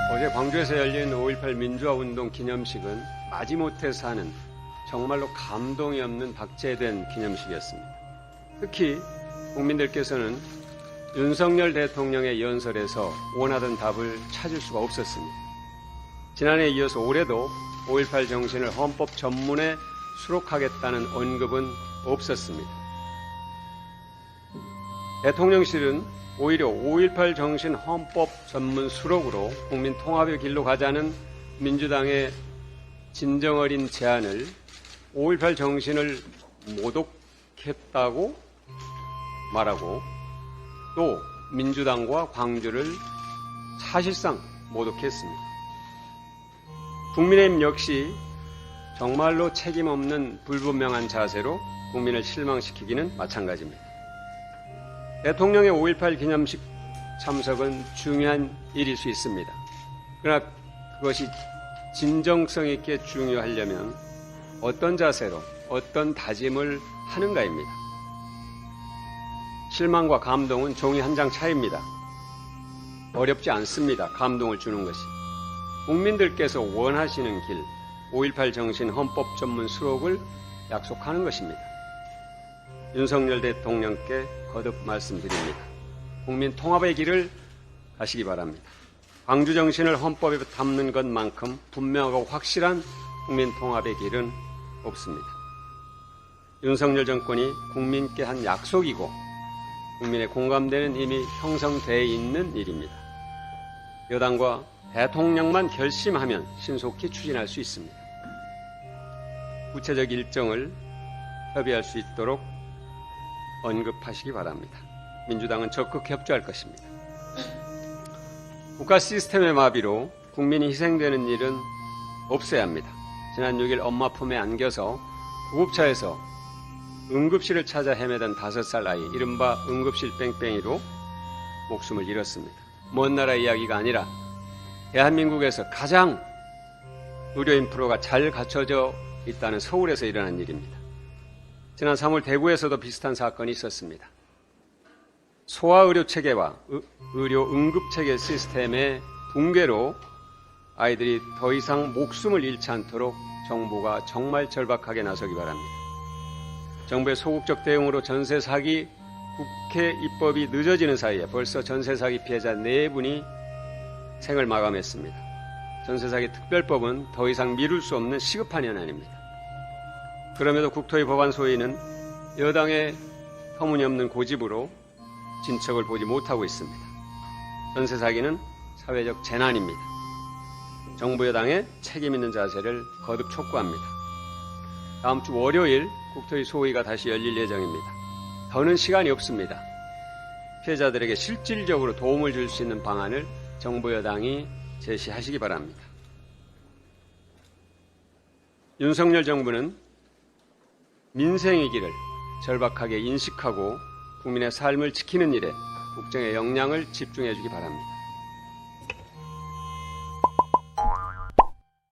어제 광주에서 열린 5.18 민주화운동 기념식은 마지못해서 하는 정말로 감동이 없는 박제된 기념식이었습니다. 특히 국민들께서는 윤석열 대통령의 연설에서 원하던 답을 찾을 수가 없었습니다. 지난해에 이어서 올해도 5.18 정신을 헌법 전문에 수록하겠다는 언급은 없었습니다. 대통령실은 오히려 5.18 정신 헌법 전문 수록으로 국민 통합의 길로 가자는 민주당의 진정어린 제안을 5.18 정신을 모독했다고 말하고 또 민주당과 광주를 사실상 모독했습니다. 국민의힘 역시 정말로 책임 없는 불분명한 자세로 국민을 실망시키기는 마찬가지입니다. 대통령의 5.18 기념식 참석은 중요한 일일 수 있습니다. 그러나 그것이 진정성 있게 중요하려면 어떤 자세로 어떤 다짐을 하는가입니다. 실망과 감동은 종이 한 장 차이입니다. 어렵지 않습니다. 감동을 주는 것이. 국민들께서 원하시는 길, 5.18 정신 헌법 전문 수록을 약속하는 것입니다. 윤석열 대통령께 거듭 말씀드립니다. 국민 통합의 길을 가시기 바랍니다. 광주 정신을 헌법에 담는 것만큼 분명하고 확실한 국민 통합의 길은 없습니다. 윤석열 정권이 국민께 한 약속이고 국민의 공감대는 이미 형성되어 있는 일입니다. 여당과 대통령만 결심하면 신속히 추진할 수 있습니다. 구체적 일정을 협의할 수 있도록 언급하시기 바랍니다. 민주당은 적극 협조할 것입니다. 국가 시스템의 마비로 국민이 희생되는 일은 없어야 합니다. 지난 6일 엄마 품에 안겨서 구급차에서 응급실을 찾아 헤매던 5살 아이, 이른바 응급실 뺑뺑이로 목숨을 잃었습니다. 먼 나라 이야기가 아니라 대한민국에서 가장 의료 인프라가 잘 갖춰져 있다는 서울에서 일어난 일입니다. 지난 3월 대구에서도 비슷한 사건이 있었습니다. 소아의료체계와 의료 응급체계 시스템의 붕괴로 아이들이 더 이상 목숨을 잃지 않도록 정부가 정말 절박하게 나서기 바랍니다. 정부의 소극적 대응으로 전세 사기 국회 입법이 늦어지는 사이에 벌써 전세 사기 피해자 4분이 생을 마감했습니다. 전세 사기 특별법은 더 이상 미룰 수 없는 시급한 현안입니다. 그럼에도 국토위 법안 소위는 여당의 터무니없는 고집으로 진척을 보지 못하고 있습니다. 전세 사기는 사회적 재난입니다. 정부 여당의 책임 있는 자세를 거듭 촉구합니다. 다음 주 월요일 국토위 소위가 다시 열릴 예정입니다. 더는 시간이 없습니다. 피해자들에게 실질적으로 도움을 줄 수 있는 방안을 정부 여당이 제시하시기 바랍니다. 윤석열 정부는 민생의 길을 절박하게 인식하고 국민의 삶을 지키는 일에 국정의 역량을 집중해 주기 바랍니다.